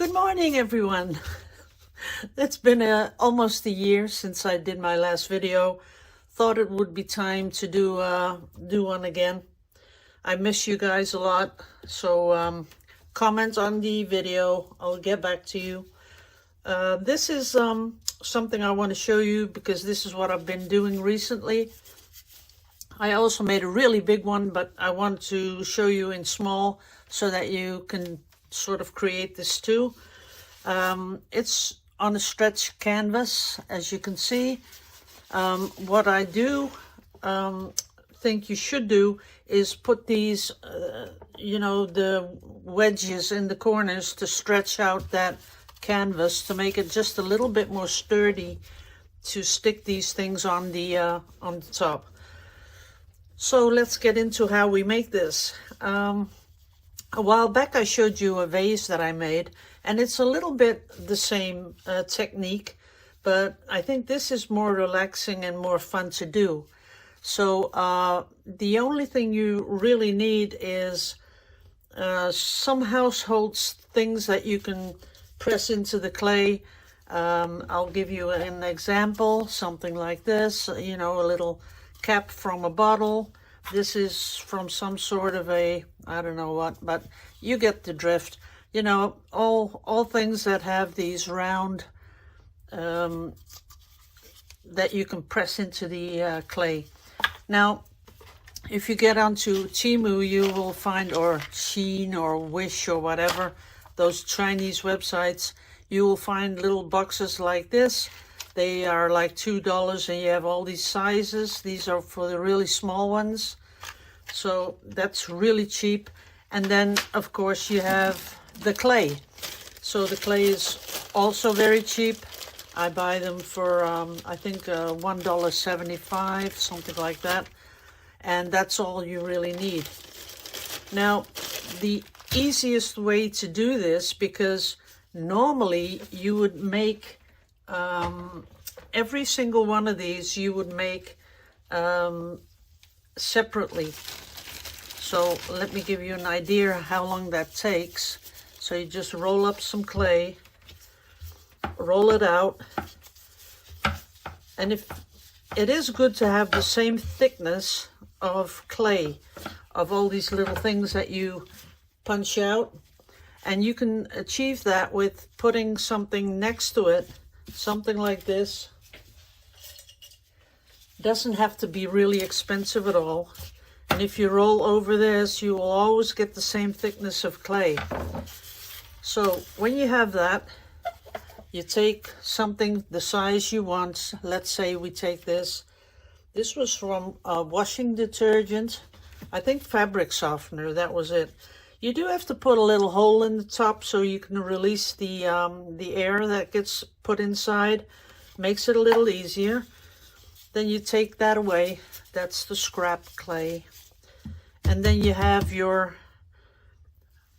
Good morning, everyone. It's been almost a year since I did my last video. Thought it would be time to do one again. I miss you guys a lot, so comment on the video. I'll get back to you. This is something I want to show you because this is what I've been doing recently. I also made a really big one, but I want to show you in small so that you can sort of create this too. It's on a stretch canvas, as you can see. What I think you should do is put these, the wedges in the corners to stretch out that canvas to make it just a little bit more sturdy to stick these things on the top. So let's get into how we make this. A while back I showed you a vase that I made, and it's a little bit the same technique, but I think this is more relaxing and more fun to do. So the only thing you really need is some household things that you can press into the clay. I'll give you an example, something like this, a little cap from a bottle. This is from some sort of I don't know what, but you get the drift. All things that have these round that you can press into the clay. Now, if you get onto Temu, you will find, or Shein or Wish or whatever, those Chinese websites, you will find little boxes like this. They are like $2 and you have all these sizes. These are for the really small ones. So that's really cheap. And then, of course, you have the clay. So the clay is also very cheap. I buy them for, I think, $1.75, something like that. And that's all you really need. Now, the easiest way to do this, because normally you would make every single one of these you would make separately. So let me give you an idea how long that takes. So you just roll up some clay, roll it out, and if it is good to have the same thickness of clay, of all these little things that you punch out, and you can achieve that with putting something next to it. Something like this. Doesn't have to be really expensive at all. And if you roll over this, you will always get the same thickness of clay. So when you have that, you take something the size you want. Let's say we take this. This was from washing detergent. I think fabric softener, that was it. You do have to put a little hole in the top so you can release the air that gets put inside. Makes it a little easier. Then you take that away. That's the scrap clay. And then you have your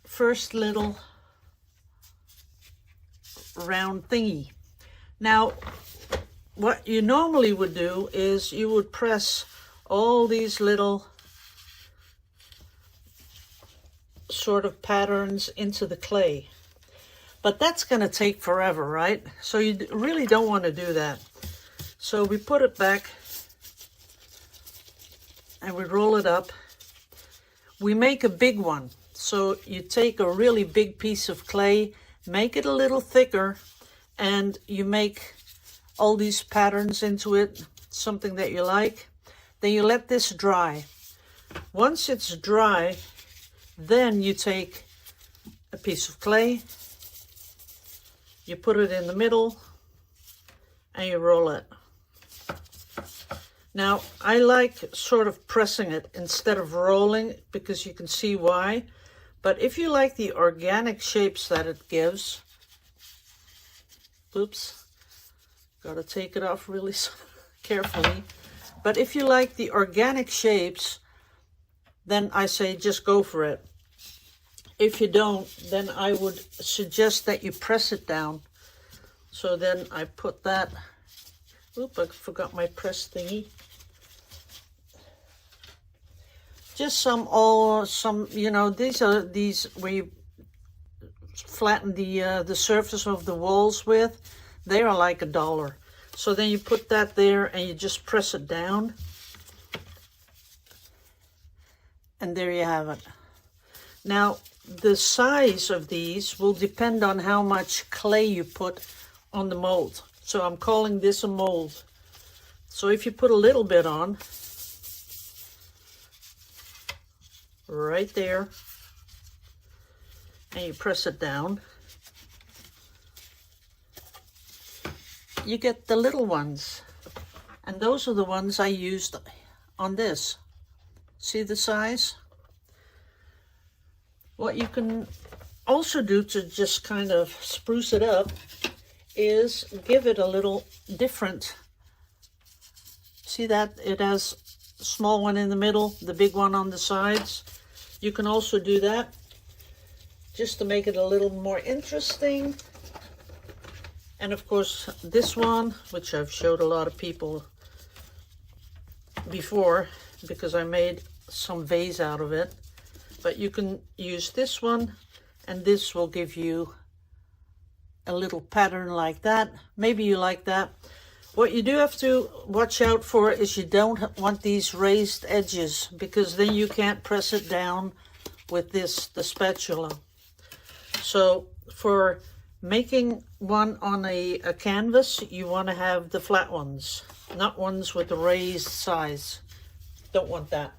first little round thingy. Now, what you normally would do is you would press all these little sort of patterns into the clay, but that's going to take forever, right? So you really don't want to do that. So we put it back and we roll it up. We make a big one. So you take a really big piece of clay, make it a little thicker, and you make all these patterns into it, something that you like. Then you let this dry. Once it's dry, then you take a piece of clay, you put it in the middle, and you roll it. Now, I like sort of pressing it instead of rolling because you can see why. But if you like the organic shapes that it gives, oops, gotta take it off really carefully. But if you like the organic shapes, then I say just go for it. If you don't, then I would suggest that you press it down. So then I put that, oop, I forgot my press thingy. Just these where you flatten the surface of the walls with, they are like $1. So then you put that there and you just press it down. And there you have it. Now, the size of these will depend on how much clay you put on the mold. So I'm calling this a mold. So if you put a little bit on, right there, and you press it down, you get the little ones. And those are the ones I used on this. See the size? What you can also do to just kind of spruce it up is give it a little different. See that? It has a small one in the middle, the big one on the sides. You can also do that just to make it a little more interesting. And of course, this one, which I've showed a lot of people before because I made some vase out of it. But you can use this one, and this will give you a little pattern like that. Maybe you like that. What you do have to watch out for is you don't want these raised edges, because then you can't press it down with the spatula. So for making one on a canvas, you want to have the flat ones, not ones with the raised size. Don't want that.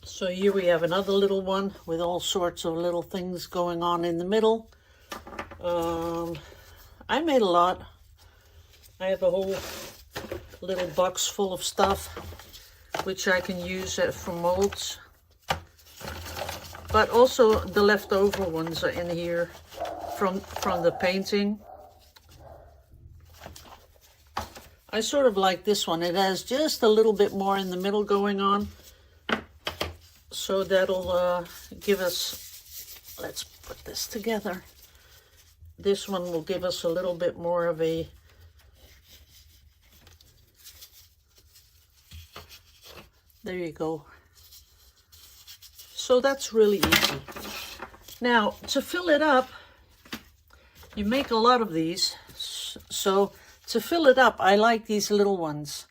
So here we have another little one with all sorts of little things going on in the middle. I made a lot. I have a whole little box full of stuff which I can use for molds. But also the leftover ones are in here from the painting. I sort of like this one. It has just a little bit more in the middle going on. So that'll give us, let's put this together. This one will give us a little bit more of a, there you go. So that's really easy. Now, to fill it up, you make a lot of these. So to fill it up, I like these little ones.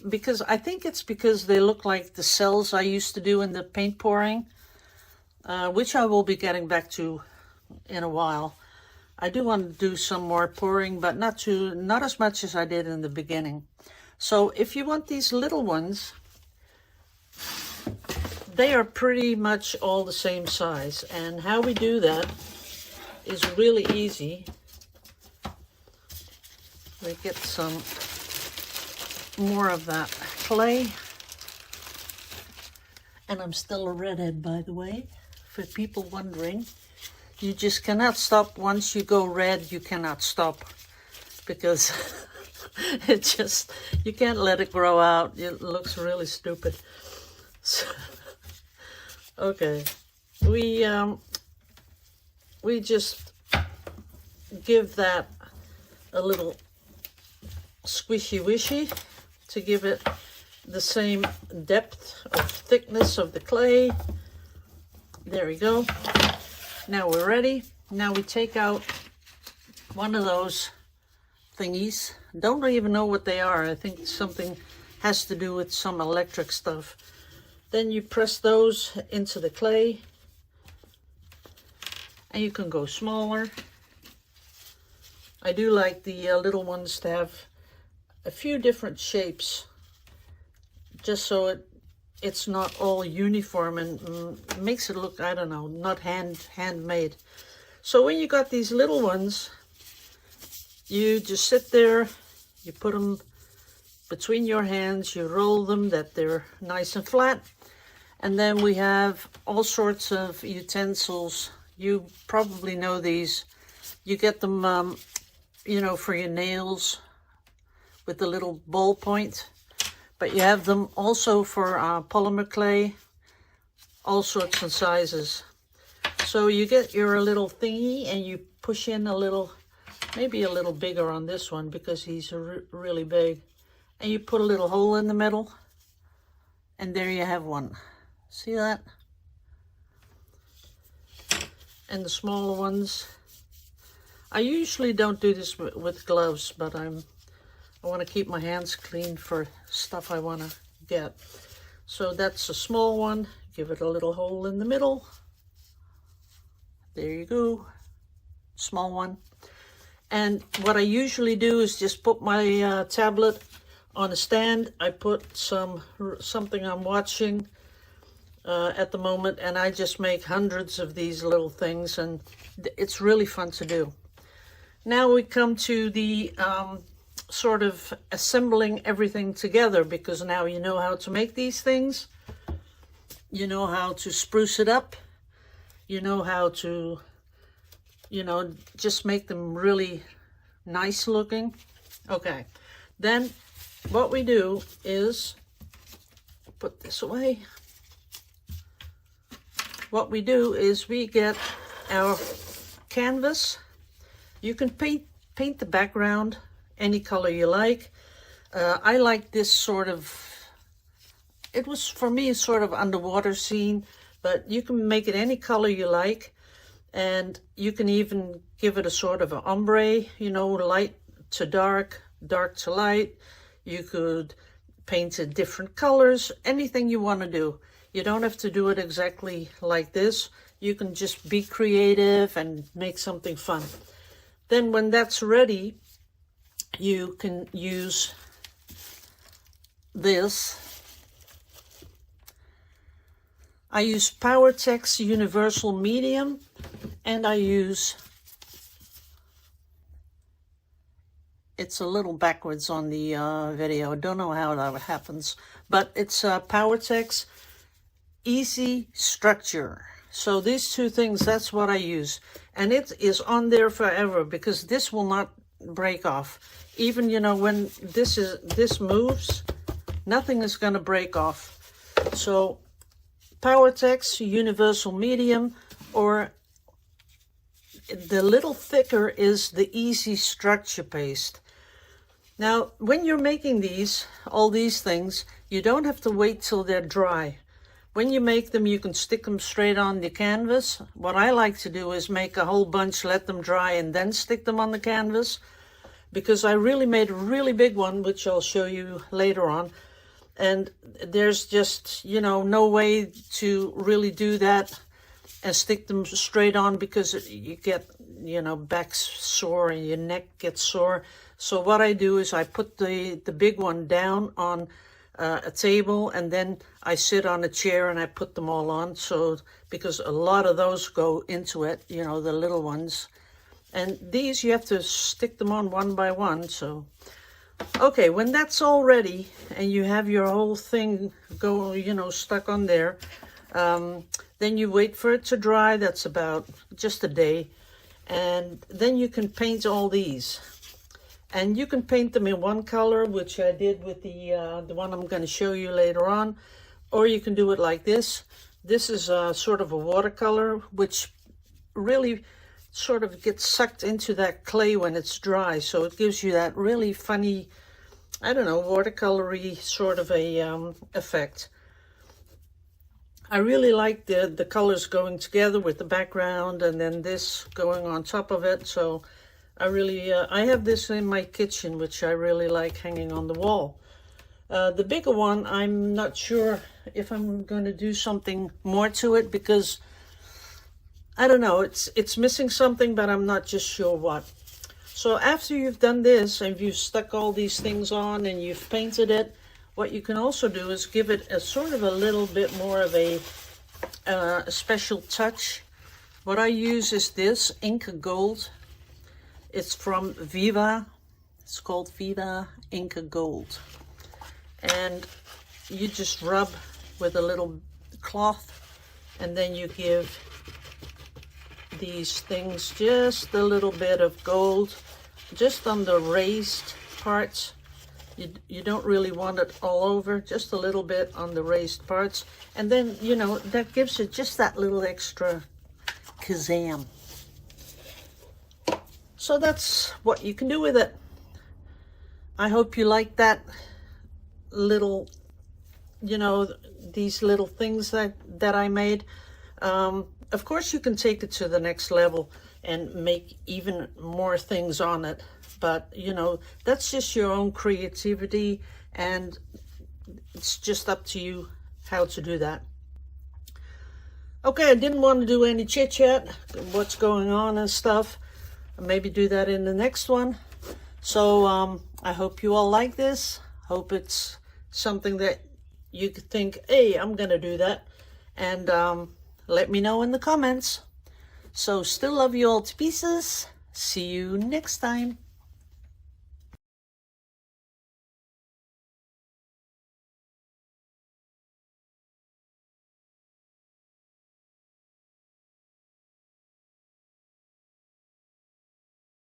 Because I think it's because they look like the cells I used to do in the paint pouring, which I will be getting back to in a while. I do want to do some more pouring, but not as much as I did in the beginning. So if you want these little ones, they are pretty much all the same size. And how we do that is really easy. We get some more of that clay, and I'm still a redhead, by the way, for people wondering. You just cannot stop. Once you go red, you cannot stop, because you can't let it grow out. It looks really stupid. So, okay, we just give that a little squishy wishy to give it the same depth of thickness of the clay. There we go. Now we're ready. Now we take out one of those thingies. Don't even know what they are. I think something has to do with some electric stuff. Then you press those into the clay, and you can go smaller. I do like the little ones to have a few different shapes, just so it's not all uniform and makes it look, I don't know, not handmade. So when you got these little ones, you just sit there, you put them between your hands, you roll them that they're nice and flat, and then we have all sorts of utensils. You probably know these. You get them, you know, for your nails, with the little ball point, but you have them also for polymer clay, all sorts of sizes. So you get your little thingy and you push in a little, maybe a little bigger on this one because he's really big, and you put a little hole in the middle, and there you have one. See that? and the smaller ones. I usually don't do this with gloves, but I want to keep my hands clean for stuff I want to get. So that's a small one. Give it a little hole in the middle. There you go. Small one. And what I usually do is just put my tablet on a stand. I put something I'm watching at the moment, and I just make hundreds of these little things, and it's really fun to do. Now we come to the sort of assembling everything together, because now you know how to make these things. You know how to spruce it up. You know how to, just make them really nice looking. Okay, then what we do is put this away. What we do is we get our canvas. You can paint the background any color you like. I like this sort of, it was for me sort of underwater scene, but you can make it any color you like, and you can even give it a sort of an ombre, light to dark, dark to light. You could paint it different colors, anything you want to do. You don't have to do it exactly like this. You can just be creative and make something fun. Then when that's ready, you can use this. I use PowerTex Universal Medium, and I use, it's a little backwards on the video. I don't know how that happens, but it's PowerTex Easy Structure. So these two things, that's what I use. And it is on there forever, because this will not break off. Even, when this moves, nothing is going to break off. So PowerTex Universal Medium, or the little thicker is the Easy Structure paste. Now, when you're making all these things, you don't have to wait till they're dry. When you make them, you can stick them straight on the canvas. What I like to do is make a whole bunch, let them dry, and then stick them on the canvas, because I really made a really big one, which I'll show you later on. And there's just, no way to really do that and stick them straight on, because you get, back sore and your neck gets sore. So what I do is I put the big one down on a table, and then I sit on a chair and I put them all on. So, because a lot of those go into it, the little ones. And these, you have to stick them on one by one. So, okay, when that's all ready and you have your whole thing stuck on there, then you wait for it to dry. That's about just a day. And then you can paint all these. And you can paint them in one color, which I did with the one I'm going to show you later on. Or you can do it like this. This is sort of a watercolor, which really sort of gets sucked into that clay when it's dry. So it gives you that really funny, I don't know, watercolory sort of a effect. I really like the colors going together with the background, and then this going on top of it. So I have this in my kitchen, which I really like hanging on the wall. The bigger one, I'm not sure if I'm going to do something more to it, because I don't know, it's missing something, but I'm not just sure what. So after you've done this and you've stuck all these things on and you've painted it, what you can also do is give it a sort of a little bit more of a special touch. What I use is this Inca Gold. It's from Viva. It's called Viva Inca Gold. And you just rub with a little cloth, and then you give these things just a little bit of gold, just on the raised parts. You don't really want it all over, just a little bit on the raised parts. And then, that gives it just that little extra kazam. So that's what you can do with it. I hope you like that little, these little things that I made. Of course, you can take it to the next level and make even more things on it. But, you know, that's just your own creativity, and it's just up to you how to do that. Okay, I didn't want to do any chit-chat, what's going on and stuff. Maybe do that in the next one. So I hope you all like this. Hope it's something that you could think, hey, I'm going to do that. And let me know in the comments. So still love you all to pieces. See you next time.